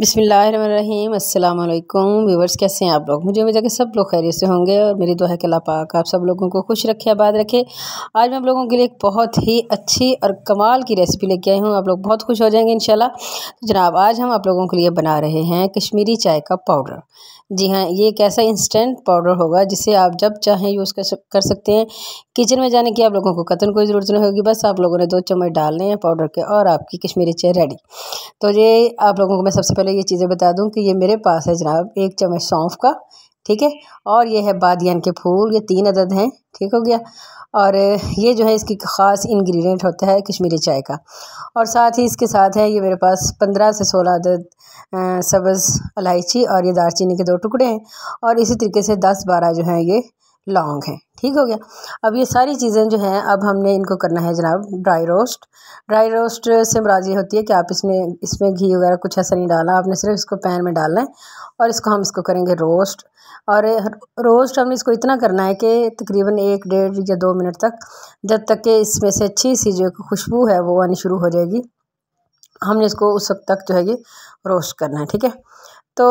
बिस्मिल्लाहिर्रहमानिर्रहीम। अस्सलाम वालेकुम व्यूवर्स, कैसे हैं आप लोग? मुझे उम्मीद है कि सब लोग खैरियत से होंगे और मेरी दुआ है कि अल्लाह पाक आप सब लोगों को खुश रखे, आबाद रखे। आज मैं आप लोगों के लिए एक बहुत ही अच्छी और कमाल की रेसिपी लेके आई हूँ। आप लोग बहुत खुश हो जाएंगे इंशाल्लाह। तो जनाब, आज हम आप लोगों के लिए बना रहे हैं कश्मीरी चाय का पाउडर। जी हाँ, ये एक ऐसा इंस्टेंट पाउडर होगा जिसे आप जब चाहें यूज़ कर सकते हैं। किचन में जाने की आप लोगों को कतई कोई ज़रूरत नहीं होगी। बस आप लोगों ने 2 चम्मच डालने हैं पाउडर के और आपकी कश्मीरी चाय रेडी। तो ये आप लोगों को मैं सबसे पहले ये चीज़ें बता दूं कि ये मेरे पास है जनाब 1 चम्मच सौंफ का, ठीक है, और ये है बादियान के फूल, ये 3 अदद हैं, ठीक हो गया। और ये जो है इसकी ख़ास इंग्रेडिएंट होता है कश्मीरी चाय का। और साथ ही इसके साथ है ये मेरे पास 15 से 16 अदद सब्ज़ इलायची और ये दालचीनी के 2 टुकड़े हैं और इसी तरीके से 10-12 जो हैं ये लौंग हैं, ठीक हो गया। अब ये सारी चीज़ें जो हैं अब हमने इनको करना है जनाब ड्राई रोस्ट। ड्राई रोस्ट से मुराद ये होती है कि आप इसमें घी वगैरह कुछ ऐसा नहीं डालना, आपने सिर्फ इसको पैन में डालना है और हम इसको करेंगे रोस्ट। और रोस्ट हमने इसको इतना करना है कि तकरीबन 1, 1.5 या 2 मिनट तक, जब तक कि इसमें से अच्छी सी जो खुशबू है वो आनी शुरू हो जाएगी। हमने इसको उस वक्त तक जो है ये रोस्ट करना है, ठीक है। तो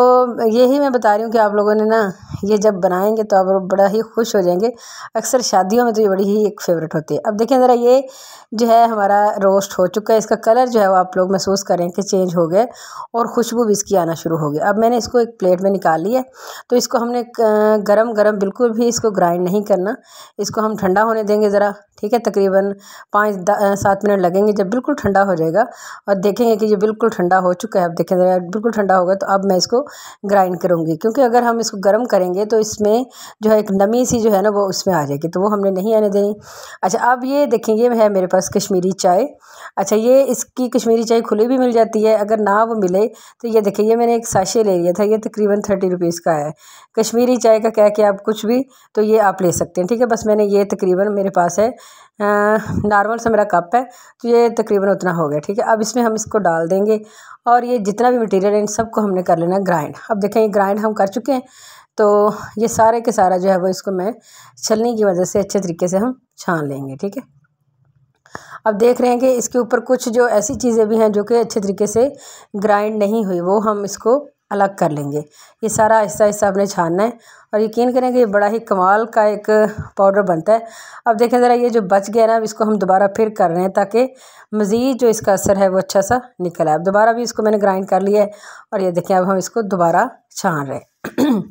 यही मैं बता रही हूँ कि आप लोगों ने ना ये जब बनाएंगे तो आप बड़ा ही खुश हो जाएंगे। अक्सर शादियों में तो ये बड़ी ही एक फेवरेट होती है। अब देखें ज़रा, ये जो है हमारा रोस्ट हो चुका है। इसका कलर जो है वो आप लोग महसूस करें कि चेंज हो गया और खुशबू भी इसकी आना शुरू हो गई। अब मैंने इसको एक प्लेट में निकाल लिया है। तो इसको हमने गरम गरम बिल्कुल भी इसको ग्राइंड नहीं करना, इसको हम ठंडा होने देंगे ज़रा, ठीक है। तकरीबन 5-7 मिनट लगेंगे। जब बिल्कुल ठंडा हो जाएगा और देखेंगे कि ये बिल्कुल ठंडा हो चुका है, अब देखें ज़रा बिल्कुल ठंडा होगा तो अब मैं इसको ग्राइंड करूँगी, क्योंकि अगर हम इसको गर्म करेंगे तो इसमें जो है एक नमी सी जो है ना वो उसमें आ जाएगी, तो वो हमने नहीं आने देनी। अच्छा, अब ये देखें, ये है मेरे पास कश्मीरी चाय। अच्छा, ये इसकी कश्मीरी चाय खुली भी मिल जाती है, अगर ना वो मिले तो ये देखिए, ये मैंने एक साशे ले लिया था, ये तकरीबन 30 रुपीज़ का है। कश्मीरी चाय का कह के आप कुछ भी तो ये आप ले सकते हैं, ठीक है। बस मैंने ये तकरीबन मेरे पास है नॉर्मल सा मेरा कप है, तो ये तकरीबन उतना हो गया, ठीक है। अब इसमें हम इसको डाल देंगे और ये जितना भी मटेरियल है इन सबको हमने कर लेना ग्राइंड। अब देखें, ये ग्राइंड हम कर चुके हैं। तो ये सारे के सारा जो है वो इसको मैं छलनी की मदद से अच्छे तरीके से हम छान लेंगे, ठीक है। अब देख रहे हैं कि इसके ऊपर कुछ जो ऐसी चीज़ें भी हैं जो कि अच्छे तरीके से ग्राइंड नहीं हुई, वो हम इसको अलग कर लेंगे। ये सारा आहिस्ता आहिस्ता आपने छानना है और यकीन करें कि ये बड़ा ही कमाल का एक पाउडर बनता है। अब देखें ज़रा, ये जो बच गया ना, अब इसको हम दोबारा फिर कर रहे हैं ताकि मज़ीद जो इसका असर है वो अच्छा सा निकल आए। अब दोबारा भी इसको मैंने ग्राइंड कर लिया है और ये देखें अब हम इसको दोबारा छान रहे हैं।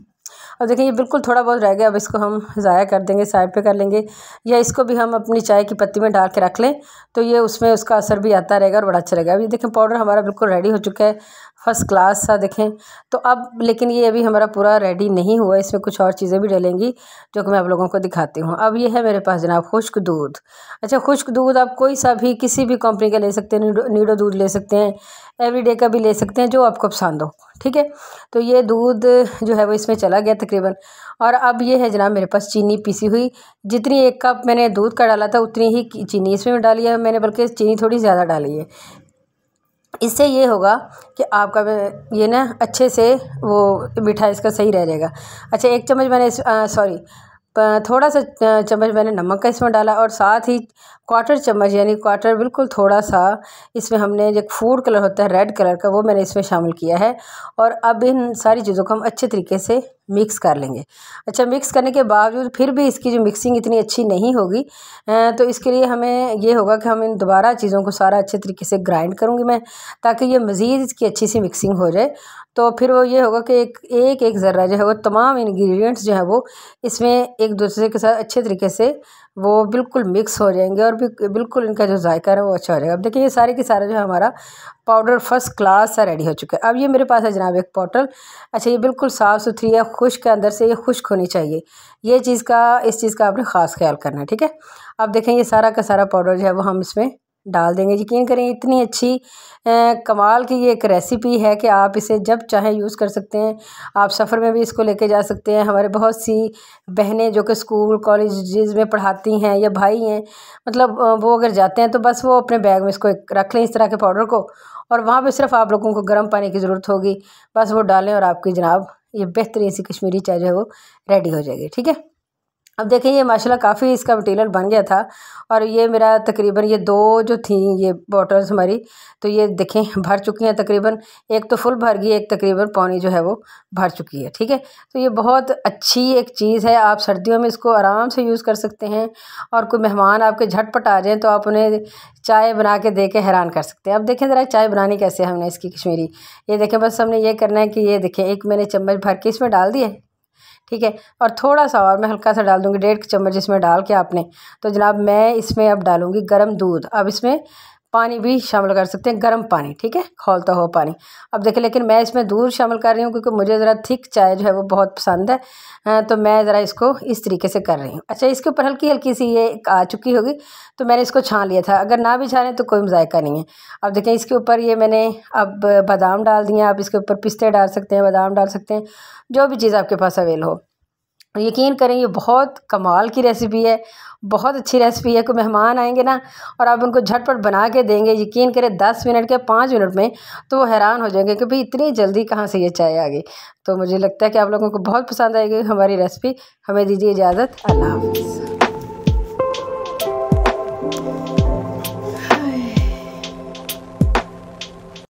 अब देखें, ये बिल्कुल थोड़ा बहुत रह गया, अब इसको हम ज़ाया कर देंगे, साइड पे कर लेंगे, या इसको भी हम अपनी चाय की पत्ती में डाल के रख लें तो ये उसमें उसका असर भी आता रहेगा और बड़ा अच्छा रहेगा। अब ये देखें, पाउडर हमारा बिल्कुल रेडी हो चुका है, फर्स्ट क्लास सा देखें। तो अब लेकिन ये अभी हमारा पूरा रेडी नहीं हुआ, इसमें कुछ और चीज़ें भी डलेंगी जो कि मैं आप लोगों को दिखाती हूँ। अब ये है मेरे पास जनाब खुश्क दूध। अच्छा, खुश्क दूध आप कोई सा भी किसी भी कंपनी का ले सकते हैं, नीडो दूध ले सकते हैं, एवरीडे का भी ले सकते हैं, जो आपको पसंद हो, ठीक है। तो ये दूध जो है वो इसमें चला गया तकरीबन। और अब ये है जनाब मेरे पास चीनी पीसी हुई। जितनी 1 कप मैंने दूध का डाला था उतनी ही चीनी इसमें डाली है मैंने, बल्कि चीनी थोड़ी ज़्यादा डाली है। इससे ये होगा कि आपका ये ना अच्छे से वो मीठा इसका सही रह जाएगा। अच्छा, 1 चम्मच मैंने थोड़ा सा चम्मच मैंने नमक का इसमें डाला और साथ ही 1/4 चम्मच, यानी क्वार्टर बिल्कुल थोड़ा सा, इसमें हमने जो फूड कलर होता है रेड कलर का वो मैंने इसमें शामिल किया है। और अब इन सारी चीज़ों को हम अच्छे तरीके से मिक्स कर लेंगे। अच्छा, मिक्स करने के बावजूद फिर भी इसकी जो मिक्सिंग इतनी अच्छी नहीं होगी, तो इसके लिए हमें ये होगा कि हम इन दोबारा चीज़ों को सारा अच्छे तरीके से ग्राइंड करूँगी मैं, ताकि ये मज़ीद इसकी अच्छी सी मिक्सिंग हो जाए। तो फिर वो ये होगा कि एक ज़र्रा जो है वो तमाम इंग्रेडिएंट्स जो है वो इसमें एक दूसरे के साथ अच्छे तरीके से वो बिल्कुल मिक्स हो जाएंगे और बिल्कुल इनका जो जायका है वो अच्छा हो जाएगा। अब देखिए, ये सारे के सारा जो है हमारा पाउडर फर्स्ट क्लास सा रेडी हो चुका है। अब ये मेरे पास है जनाब एक बॉटल। अच्छा, ये बिल्कुल साफ़ सुथरी है, खुश्क है, अंदर से ये खुश्क होनी चाहिए। इस चीज़ का आपने ख़ास ख्याल करना है, ठीक है। अब देखें, ये सारा का सारा पाउडर जो है वो हम इसमें डाल देंगे। यकीन करें, इतनी अच्छी कमाल की ये एक रेसिपी है कि आप इसे जब चाहें यूज़ कर सकते हैं। आप सफ़र में भी इसको लेके जा सकते हैं। हमारे बहुत सी बहनें जो कि स्कूल कॉलेजेस में पढ़ाती हैं या भाई हैं, मतलब वो अगर जाते हैं तो बस वो अपने बैग में इसको रख लें इस तरह के पाउडर को, और वहाँ पे सिर्फ आप लोगों को गर्म पानी की ज़रूरत होगी, बस वो डालें और आपकी जनाब ये बेहतरीन सी कश्मीरी चाय जो है वो रेडी हो जाएगी, ठीक है। अब देखें ये माशाल्लाह काफ़ी इसका मटीरियल बन गया था और ये मेरा तकरीबन ये 2 जो थी ये बॉटल्स हमारी, तो ये देखें भर चुकी हैं तकरीबन। एक तो फुल भर गई, एक तकरीबन पौनी जो है वो भर चुकी है। ठीक है, तो ये बहुत अच्छी एक चीज़ है, आप सर्दियों में इसको आराम से यूज़ कर सकते हैं और कोई मेहमान आपके झटपट आ जाएँ तो आप उन्हें चाय बना के दे के हैरान कर सकते हैं। अब देखें ज़रा चाय बनानी कैसे है हमने इसकी कश्मीरी। ये देखें बस हमने ये करना है कि ये देखें एक मैंने चम्मच भर के इसमें डाल दिए। ठीक है, और थोड़ा सा और मैं हल्का सा डाल दूँगी, 1.5 चम्मच इसमें डाल के आपने, तो जनाब मैं इसमें अब डालूँगी गर्म दूध। अब इसमें पानी भी शामिल कर सकते हैं, गर्म पानी। ठीक है, खौलता हुआ पानी। अब देखें लेकिन मैं इसमें दूध शामिल कर रही हूँ क्योंकि मुझे ज़रा थिक चाय जो है वो बहुत पसंद है, तो मैं ज़रा इसको इस तरीके से कर रही हूँ। अच्छा, इसके ऊपर हल्की हल्की सी ये आ चुकी होगी तो मैंने इसको छान लिया था, अगर ना भी छाने तो कोई मज़ायका नहीं है। अब देखें इसके ऊपर ये मैंने अब बादाम डाल दिए, आप इसके ऊपर पिस्ते डाल सकते हैं, बादाम डाल सकते हैं, जो भी चीज़ आपके पास अवेल हो। यकीन करें ये बहुत कमाल की रेसिपी है, बहुत अच्छी रेसिपी है। कोई मेहमान आएंगे ना और आप उनको झटपट बना के देंगे, यकीन करें 10 मिनट के 5 मिनट में, तो वो हैरान हो जाएंगे कि भाई इतनी जल्दी कहाँ से ये चाय आ गई। तो मुझे लगता है कि आप लोगों को बहुत पसंद आएगी हमारी रेसिपी। हमें दीजिए इजाज़त, अल्लाह हाफ़िज़।